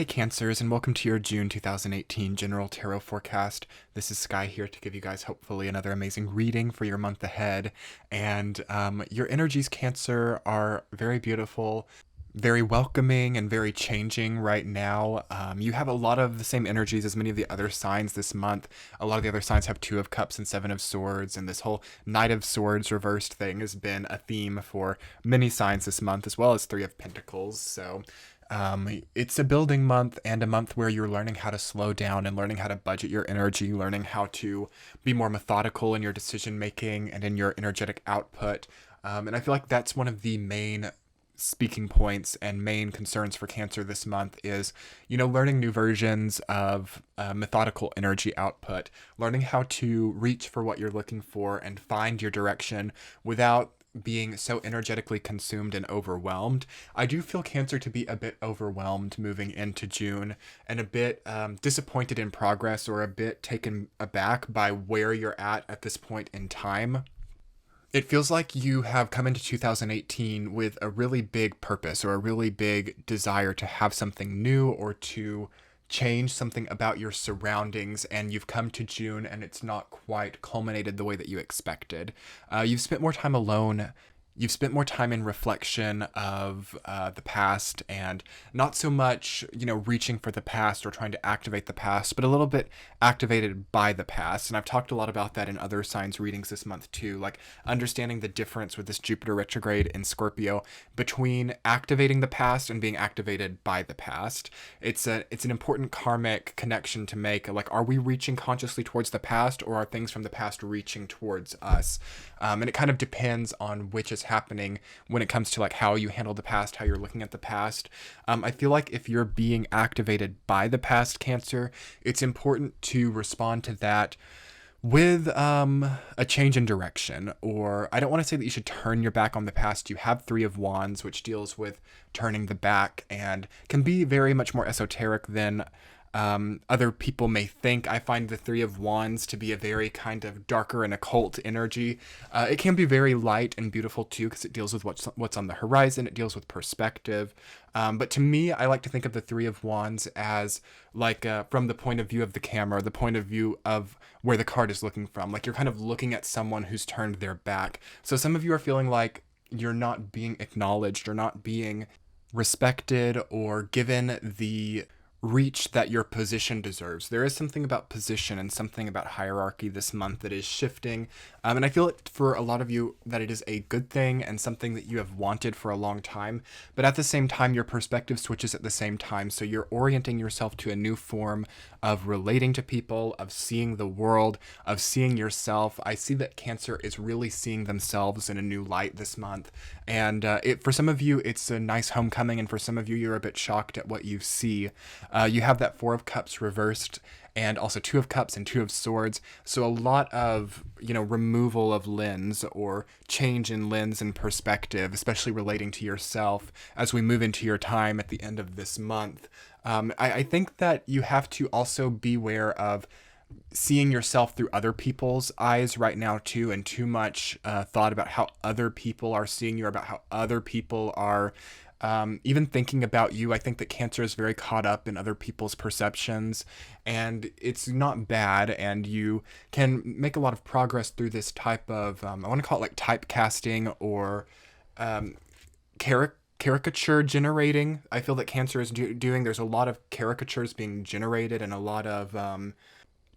Hey Cancers, and welcome to your June 2018 General Tarot Forecast. This is Sky here to give you guys hopefully another amazing reading for your month ahead. And your energies, Cancer, are very beautiful, very welcoming, and very changing right now. You have a lot of the same energies as many of the other signs this month. A lot of the other signs have Two of Cups and Seven of Swords, and this whole Knight of Swords reversed thing has been a theme for many signs this month, as well as Three of Pentacles. So it's a building month and a month where you're learning how to slow down and learning how to budget your energy, learning how to be more methodical in your decision making and in your energetic output. And I feel like that's one of the main speaking points and main concerns for Cancer this month is, learning new versions of methodical energy output, learning how to reach for what you're looking for and find your direction without being so energetically consumed and overwhelmed. I do feel Cancer to be a bit overwhelmed moving into June and a bit disappointed in progress or a bit taken aback by where you're at this point in time. It feels like you have come into 2018 with a really big purpose or a really big desire to have something new or to change something about your surroundings, and you've come to June and it's not quite culminated the way that you expected. You've spent more time alone. You've spent more time in reflection of the past and not so much, reaching for the past or trying to activate the past, but a little bit activated by the past. And I've talked a lot about that in other signs readings this month too, like understanding the difference with this Jupiter retrograde in Scorpio between activating the past and being activated by the past. It's an important karmic connection to make. Like, are we reaching consciously towards the past, or are things from the past reaching towards us? And it kind of depends on which is happening when it comes to like how you handle the past, how you're looking at the past. I feel like if you're being activated by the past, Cancer, it's important to respond to that with a change in direction. Or I don't want to say that you should turn your back on the past. You have Three of Wands, which deals with turning the back and can be very much more esoteric than other people may think. I find the Three of Wands to be a very kind of darker and occult energy. It can be very light and beautiful too, because it deals with what's on the horizon. It deals with perspective. But to me, I like to think of the Three of Wands as like from the point of view of the camera, the point of view of where the card is looking from. Like you're kind of looking at someone who's turned their back. So some of you are feeling like you're not being acknowledged or not being respected or given the reach that your position deserves. There is something about position and something about hierarchy this month that is shifting. And I feel it for a lot of you that it is a good thing and something that you have wanted for a long time. But at the same time, your perspective switches at the same time. So you're orienting yourself to a new form of relating to people, of seeing the world, of seeing yourself. I see that Cancer is really seeing themselves in a new light this month. And for some of you, it's a nice homecoming. And for some of you, you're a bit shocked at what you see. You have that Four of Cups reversed and also Two of Cups and Two of Swords. So a lot of, removal of lens or change in lens and perspective, especially relating to yourself as we move into your time at the end of this month. I think that you have to also beware of seeing yourself through other people's eyes right now too, and too much thought about how other people are seeing you, or about how other people are even thinking about you. I think that Cancer is very caught up in other people's perceptions, and it's not bad, and you can make a lot of progress through this type of, I want to call it like typecasting or caricature generating. I feel that Cancer is doing, there's a lot of caricatures being generated and a lot of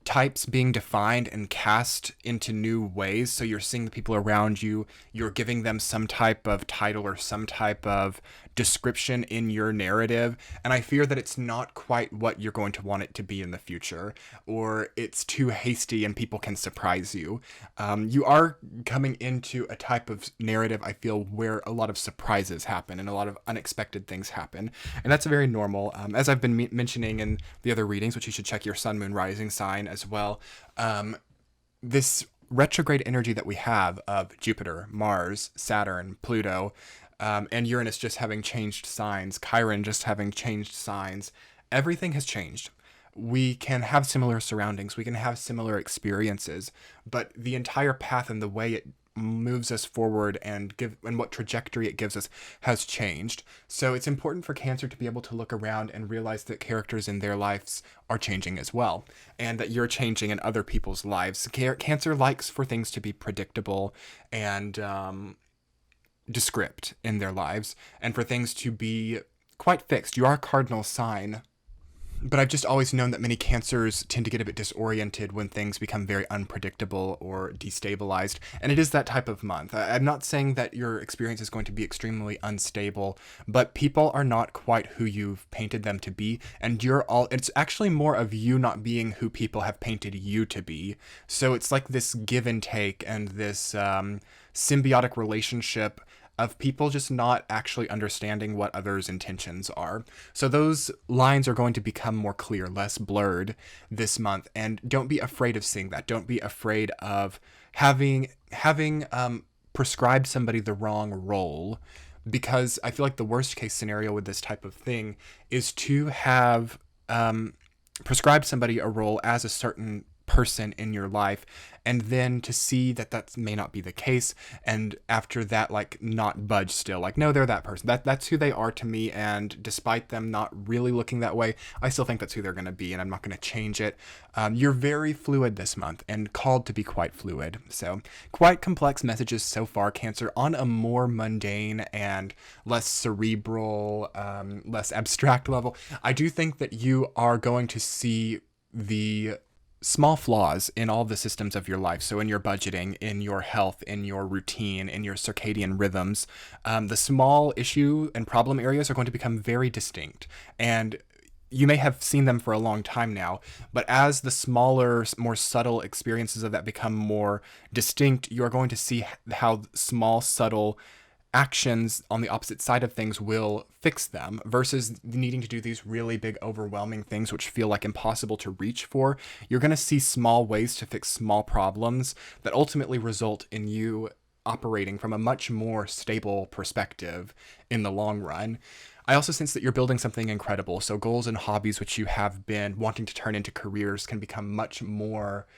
types being defined and cast into new ways. So you're seeing the people around you, you're giving them some type of title or some type of description in your narrative, and I fear that it's not quite what you're going to want it to be in the future, or it's too hasty and people can surprise you. You are coming into a type of narrative, I feel, where a lot of surprises happen and a lot of unexpected things happen, and that's very normal. As I've been mentioning in the other readings, which you should check your sun, moon, rising sign as well, this retrograde energy that we have of Jupiter, Mars, Saturn, Pluto, and Uranus just having changed signs, Chiron just having changed signs, everything has changed. We can have similar surroundings, we can have similar experiences, but the entire path and the way it moves us forward and what trajectory it gives us has changed. So it's important for Cancer to be able to look around and realize that characters in their lives are changing as well, and that you're changing in other people's lives. Cancer likes for things to be predictable and descript in their lives, and for things to be quite fixed. You are a cardinal sign, but I've just always known that many Cancers tend to get a bit disoriented when things become very unpredictable or destabilized. And it is that type of month. I'm not saying that your experience is going to be extremely unstable, but people are not quite who you've painted them to be. And it's actually more of you not being who people have painted you to be. So it's like this give and take and this symbiotic relationship of people just not actually understanding what others' intentions are. So those lines are going to become more clear, less blurred this month. And don't be afraid of seeing that. Don't be afraid of having prescribed somebody the wrong role, because I feel like the worst case scenario with this type of thing is to have prescribed somebody a role as a certain person in your life, and then to see that may not be the case, and after that, like, not budge still, like, no, they're that person, that's who they are to me, and despite them not really looking that way, I still think that's who they're going to be, and I'm not going to change it. You're very fluid this month and called to be quite fluid. So quite complex messages so far, Cancer, on a more mundane and less cerebral, less abstract level. I do think that you are going to see the small flaws in all the systems of your life. So in your budgeting, in your health, in your routine, in your circadian rhythms, the small issue and problem areas are going to become very distinct. And you may have seen them for a long time now, but as the smaller, more subtle experiences of that become more distinct, you are going to see how small, subtle actions on the opposite side of things will fix them, versus needing to do these really big, overwhelming things which feel like impossible to reach for. You're going to see small ways to fix small problems that ultimately result in you operating from a much more stable perspective in the long run. I also sense that you're building something incredible. So goals and hobbies which you have been wanting to turn into careers can become much more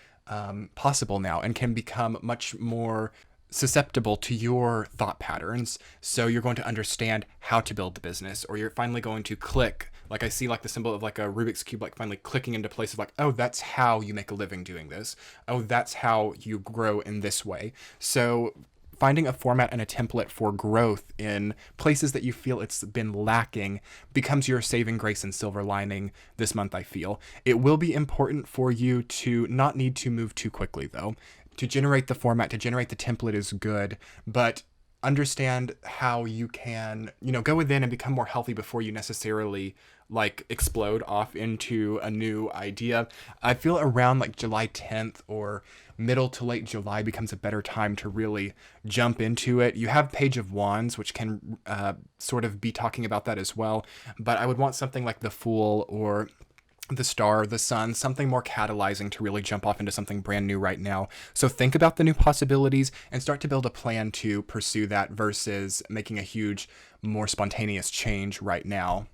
possible now, and can become much more susceptible to your thought patterns. So you're going to understand how to build the business, or you're finally going to click, like I see like the symbol of like a Rubik's Cube, like finally clicking into place of like, oh, that's how you make a living doing this. Oh, that's how you grow in this way. So finding a format and a template for growth in places that you feel it's been lacking becomes your saving grace and silver lining this month, I feel. It will be important for you to not need to move too quickly, though. To generate the format, to generate the template is good, but understand how you can, go within and become more healthy before you necessarily like explode off into a new idea. I feel around like July 10th or middle to late July becomes a better time to really jump into it. You have Page of Wands, which can sort of be talking about that as well, but I would want something like the Fool or the Star, the Sun, something more catalyzing to really jump off into something brand new right now. So think about the new possibilities and start to build a plan to pursue that versus making a huge, more spontaneous change right now.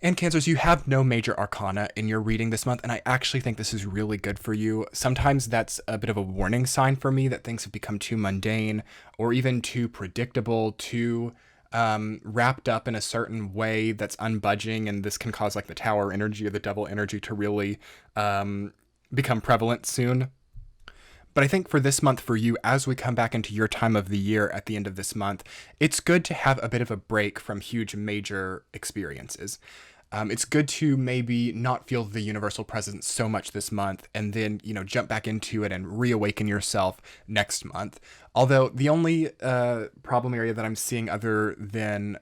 And Cancers, you have no major arcana in your reading this month, and I actually think this is really good for you. Sometimes that's a bit of a warning sign for me that things have become too mundane or even too predictable, too wrapped up in a certain way that's unbudging, and this can cause like the Tower energy or the Devil energy to really become prevalent soon. But I think for this month for you, as we come back into your time of the year at the end of this month, it's good to have a bit of a break from huge major experiences. It's good to maybe not feel the universal presence so much this month, and then, jump back into it and reawaken yourself next month. Although the only problem area that I'm seeing other than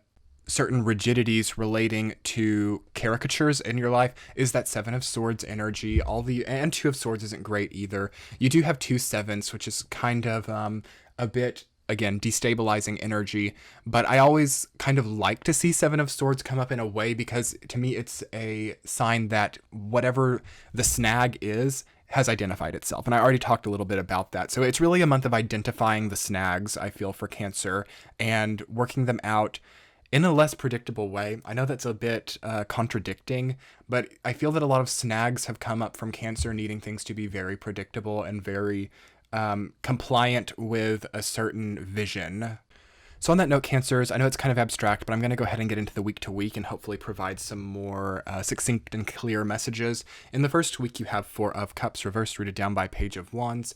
certain rigidities relating to caricatures in your life is that Seven of Swords energy. And Two of Swords isn't great either. You do have 2 7s, which is kind of a bit, again, destabilizing energy, but I always kind of like to see Seven of Swords come up in a way, because to me it's a sign that whatever the snag is has identified itself. And I already talked a little bit about that. So it's really a month of identifying the snags, I feel, for Cancer, and working them out in a less predictable way. I know that's a bit contradicting, but I feel that a lot of snags have come up from Cancer needing things to be very predictable and very compliant with a certain vision. So on that note, Cancers, I know it's kind of abstract, but I'm going to go ahead and get into the week to week and hopefully provide some more succinct and clear messages. In the first week, you have Four of Cups reversed, rooted down by Page of Wands.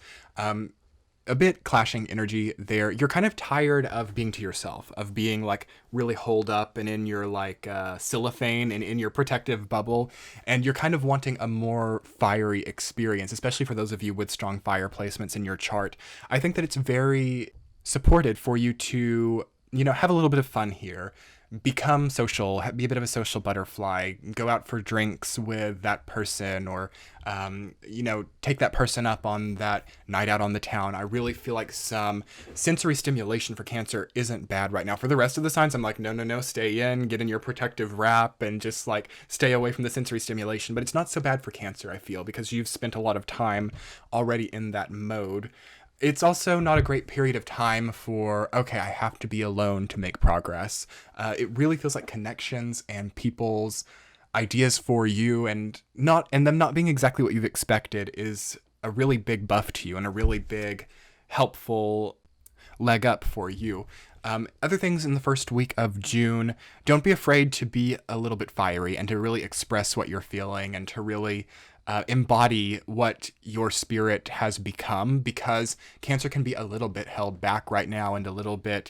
A bit clashing energy there. You're kind of tired of being to yourself, of being like really holed up and in your like cellophane and in your protective bubble. And you're kind of wanting a more fiery experience, especially for those of you with strong fire placements in your chart. I think that it's very supported for you to, have a little bit of fun here. Become social, be a bit of a social butterfly, go out for drinks with that person, or, take that person up on that night out on the town. I really feel like some sensory stimulation for Cancer isn't bad right now. For the rest of the signs, I'm like, no, stay in, get in your protective wrap, and just like stay away from the sensory stimulation. But it's not so bad for Cancer, I feel, because you've spent a lot of time already in that mode. It's also not a great period of time for, okay, I have to be alone to make progress. It really feels like connections and people's ideas for you and them not being exactly what you've expected is a really big buff to you and a really big helpful leg up for you. Other things in the first week of June, don't be afraid to be a little bit fiery and to really express what you're feeling and to really embody what your spirit has become, because Cancer can be a little bit held back right now and a little bit,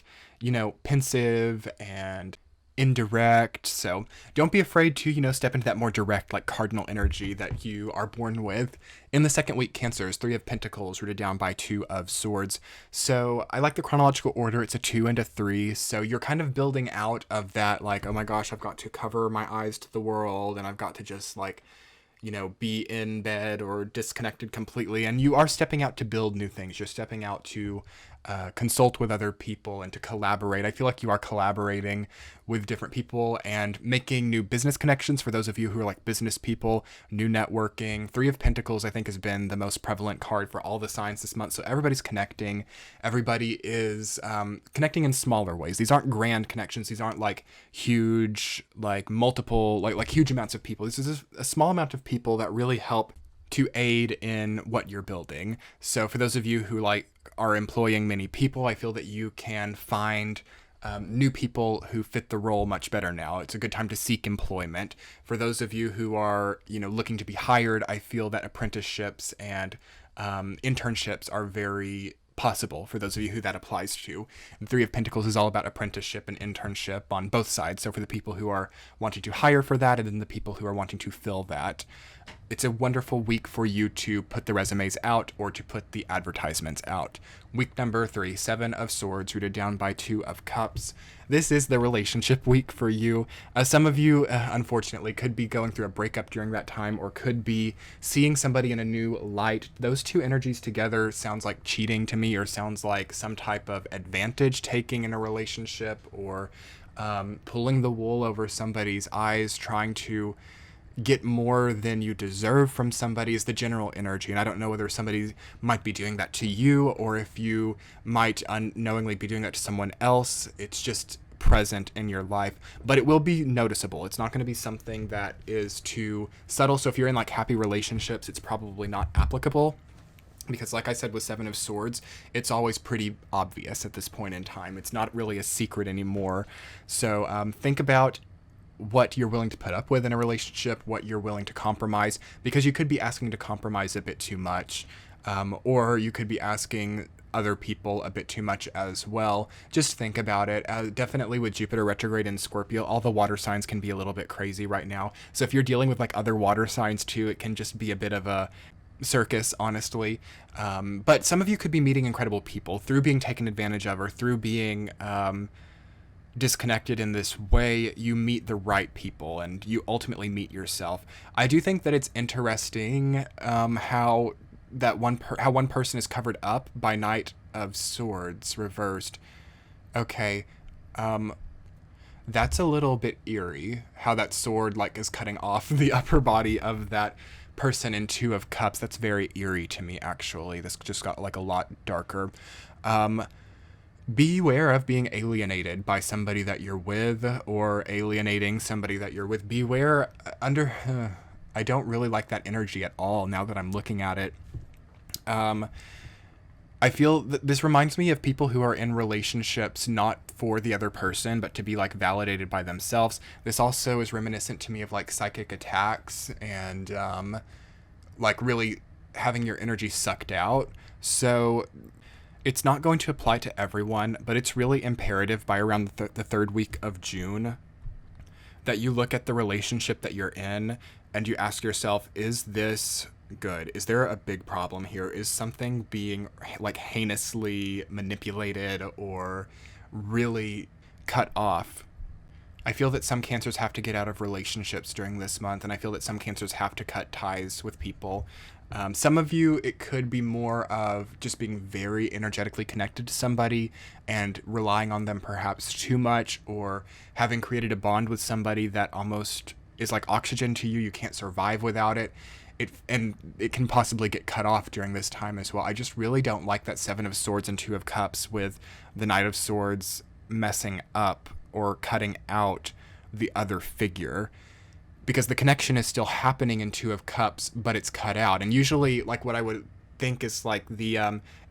pensive and indirect. So don't be afraid to, step into that more direct, like cardinal energy that you are born with. In the second week, Cancers, Three of Pentacles rooted down by Two of Swords. So I like the chronological order. It's a 2 and a 3. So you're kind of building out of that, like, oh my gosh, I've got to cover my eyes to the world and I've got to just like, be in bed or disconnected completely. And you are stepping out to build new things. You're stepping out to consult with other people and to collaborate. I feel like you are collaborating with different people and making new business connections for those of you who are like business people, new networking. Three of Pentacles, I think, has been the most prevalent card for all the signs this month. So everybody's connecting. Everybody is connecting in smaller ways. These aren't grand connections. These aren't like huge, like multiple, like huge amounts of people. This is a small amount of people that really help to aid in what you're building. So for those of you who like are employing many people, I feel that you can find new people who fit the role much better now. It's a good time to seek employment. For those of you who are, looking to be hired, I feel that apprenticeships and internships are very possible for those of you who that applies to. And Three of Pentacles is all about apprenticeship and internship on both sides. So for the people who are wanting to hire for that and then the people who are wanting to fill that. It's a wonderful week for you to put the resumes out or to put the advertisements out. Week number 3, Seven of Swords rooted down by Two of Cups. This is the relationship week for you. Some of you, unfortunately, could be going through a breakup during that time or could be seeing somebody in a new light. Those two energies together sounds like cheating to me, or sounds like some type of advantage taking in a relationship, or pulling the wool over somebody's eyes, trying to get more than you deserve from somebody is the general energy. And I don't know whether somebody might be doing that to you or if you might unknowingly be doing that to someone else. It's just present in your life, but it will be noticeable. It's not going to be something that is too subtle. So if you're in like happy relationships, it's probably not applicable, because like I said with Seven of Swords, it's always pretty obvious at this point in time. It's not really a secret anymore. So think about what you're willing to put up with in a relationship, what you're willing to compromise, because you could be asking to compromise a bit too much, or you could be asking other people a bit too much as well. Just think about it. Definitely with Jupiter retrograde in Scorpio, all the water signs can be a little bit crazy right now. So if you're dealing with like other water signs too, it can just be a bit of a circus, honestly. But some of you could be meeting incredible people through being taken advantage of or through being disconnected in this way. You meet the right people and you ultimately meet yourself. I do think that it's interesting how one person is covered up by Knight of Swords reversed. Okay, that's a little bit eerie, how that sword like is cutting off the upper body of that person in Two of Cups. That's very eerie to me, actually. This just got like a lot darker. Beware of being alienated by somebody that you're with or alienating somebody that you're with. Beware I don't really like that energy at all now that I'm looking at it. I feel that this reminds me of people who are in relationships not for the other person, but to be like validated by themselves. This also is reminiscent to me of like psychic attacks and like really having your energy sucked out. So it's not going to apply to everyone, but it's really imperative by around the third week of June that you look at the relationship that you're in and you ask yourself, is this good? Is there a big problem here? Is something being like heinously manipulated or really cut off? I feel that some cancers have to get out of relationships during this month, and I feel that some cancers have to cut ties with people. Some of you, it could be more of just being very energetically connected to somebody and relying on them perhaps too much, or having created a bond with somebody that almost is like oxygen to you. You can't survive without it. And it can possibly get cut off during this time as well. I just really don't like that Seven of Swords and Two of Cups with the Knight of Swords messing up or cutting out the other figure, because the connection is still happening in Two of Cups, but it's cut out. And usually, like, what I would think is like the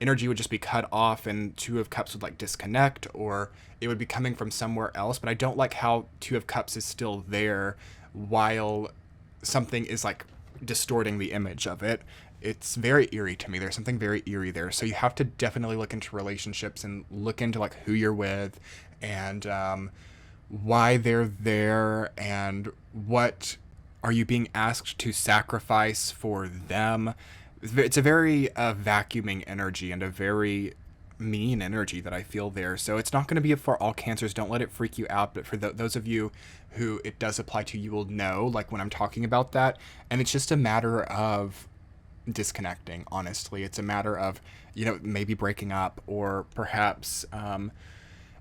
energy would just be cut off and Two of Cups would like disconnect, or it would be coming from somewhere else. But I don't like how Two of Cups is still there while something is like distorting the image of it. It's very eerie to me. There's something very eerie there. So you have to definitely look into relationships and look into like who you're with and why they're there and what are you being asked to sacrifice for them. It's a very vacuuming energy and a very mean energy that I feel there. So it's not going to be for all cancers. Don't let it freak you out. But for those of you who it does apply to, you will know like when I'm talking about that. And it's just a matter of disconnecting. Honestly, it's a matter of, you know, maybe breaking up, or perhaps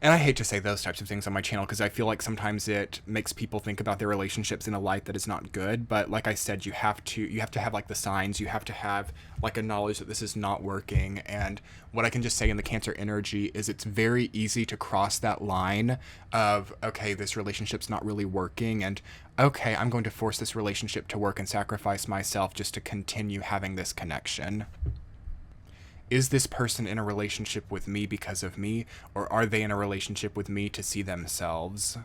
and I hate to say those types of things on my channel because I feel like sometimes it makes people think about their relationships in a light that is not good. But like I said, you have to have like the signs. You have to have like a knowledge that this is not working. And what I can just say in the Cancer energy is it's very easy to cross that line of, okay, this relationship's not really working, and okay, I'm going to force this relationship to work and sacrifice myself just to continue having this connection. Is this person in a relationship with me because of me, or are they in a relationship with me to see themselves?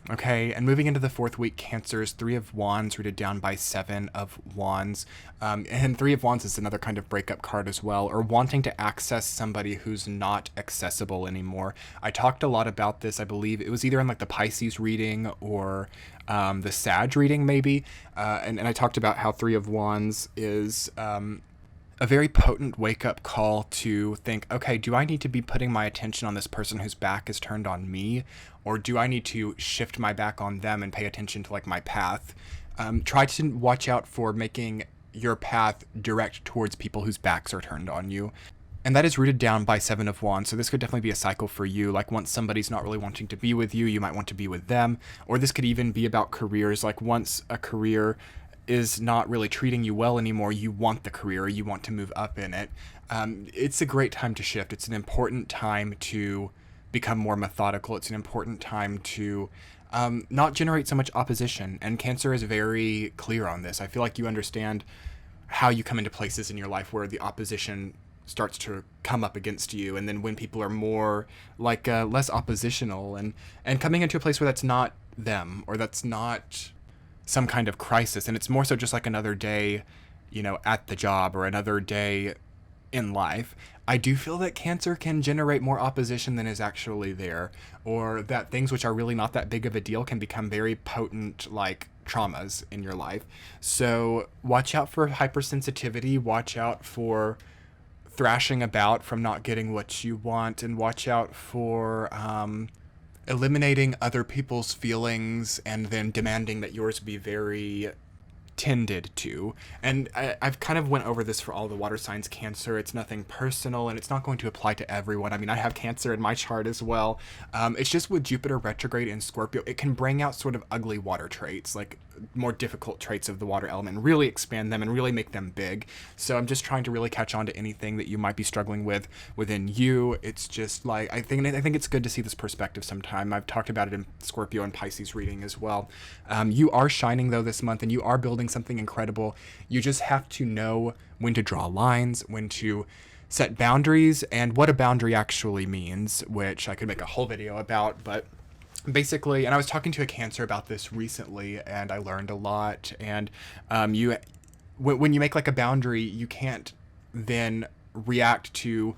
Okay, and moving into the fourth week, Cancers, Three of Wands rooted down by Seven of Wands. And Three of Wands is another kind of breakup card as well, or wanting to access somebody who's not accessible anymore. I talked a lot about this, I believe it was either in like the Pisces reading or the Sag reading maybe. And I talked about how Three of Wands is a very potent wake-up call to think, okay, do I need to be putting my attention on this person whose back is turned on me, or do I need to shift my back on them and pay attention to like my path? Try to watch out for making your path direct towards people whose backs are turned on you. And that is rooted down by Seven of Wands. So this could definitely be a cycle for you. Like once somebody's not really wanting to be with you, you might want to be with them. Or this could even be about careers. Like once a career is not really treating you well anymore, you want the career, you want to move up in it. It's a great time to shift. It's an important time to become more methodical. It's an important time to not generate so much opposition. And Cancer is very clear on this. I feel like you understand how you come into places in your life where the opposition starts to come up against you, and then when people are more like less oppositional and coming into a place where that's not them, or that's not some kind of crisis, and it's more so just like another day, you know, at the job or another day in life. I do feel that Cancer can generate more opposition than is actually there, or that things which are really not that big of a deal can become very potent like traumas in your life. So watch out for hypersensitivity, watch out for thrashing about from not getting what you want, and watch out for eliminating other people's feelings and then demanding that yours be very tended to. And I've kind of went over this for all the water signs Cancer. It's nothing personal, and it's not going to apply to everyone. I mean, I have Cancer in my chart as well. It's just with Jupiter retrograde in Scorpio, it can bring out sort of ugly water traits, like more difficult traits of the water element, and really expand them and really make them big. So I'm just trying to really catch on to anything that you might be struggling with within you. It's just like, I think it's good to see this perspective sometime. I've talked about it in Scorpio and Pisces reading as well. You are shining though this month, and you are building something incredible. You just have to know when to draw lines, when to set boundaries and what a boundary actually means, which I could make a whole video about, but basically, and I was talking to a Cancer about this recently, and I learned a lot. And when you make like a boundary, you can't then react to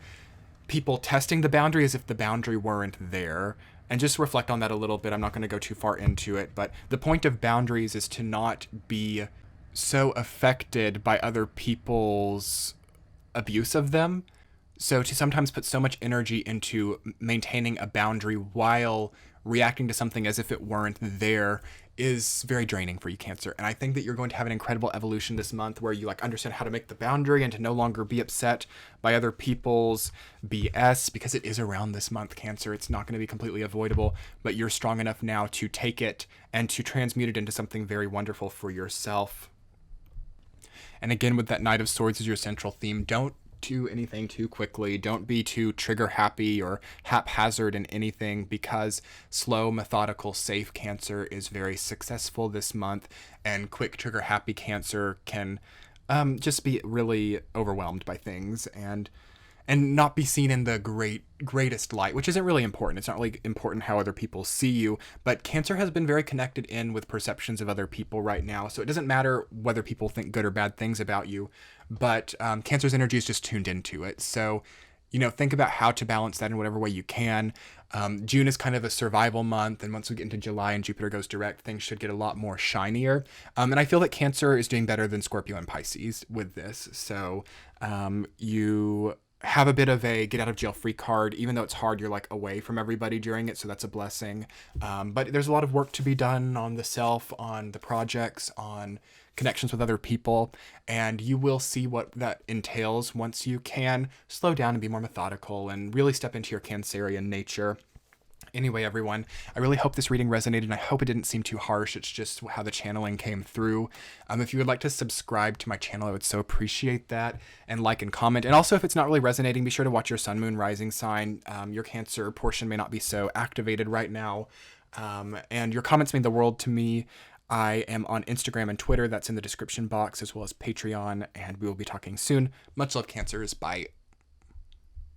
people testing the boundary as if the boundary weren't there. And just reflect on that a little bit. I'm not going to go too far into it, but the point of boundaries is to not be so affected by other people's abuse of them. So to sometimes put so much energy into maintaining a boundary while reacting to something as if it weren't there is very draining for you, Cancer. And I think that you're going to have an incredible evolution this month where you like understand how to make the boundary and to no longer be upset by other people's BS, because it is around this month, Cancer. It's not going to be completely avoidable, but you're strong enough now to take it and to transmute it into something very wonderful for yourself. And again, with that Knight of Swords as your central theme, don't do anything too quickly. Don't be too trigger happy or haphazard in anything, because slow, methodical, safe Cancer is very successful this month, and quick, trigger happy Cancer can just be really overwhelmed by things and not be seen in the greatest light, which isn't really important. It's not really important how other people see you, but Cancer has been very connected in with perceptions of other people right now. So it doesn't matter whether people think good or bad things about you, but Cancer's energy is just tuned into it. So, think about how to balance that in whatever way you can. June is kind of a survival month, and once we get into July and Jupiter goes direct, things should get a lot more shinier. And I feel that Cancer is doing better than Scorpio and Pisces with this. So you have a bit of a get out of jail free card. Even though it's hard, you're like away from everybody during it, so that's a blessing. But there's a lot of work to be done on the self, on the projects, on connections with other people, and you will see what that entails once you can slow down and be more methodical and really step into your Cancerian nature. Anyway, everyone, I really hope this reading resonated, and I hope it didn't seem too harsh. It's just how the channeling came through. If you would like to subscribe to my channel, I would so appreciate that, and like and comment. And also, if it's not really resonating, be sure to watch your sun, moon, rising sign. Your Cancer portion may not be so activated right now, and your comments mean the world to me. I am on Instagram and Twitter. That's in the description box, as well as Patreon, and we will be talking soon. Much love, Cancers. Bye.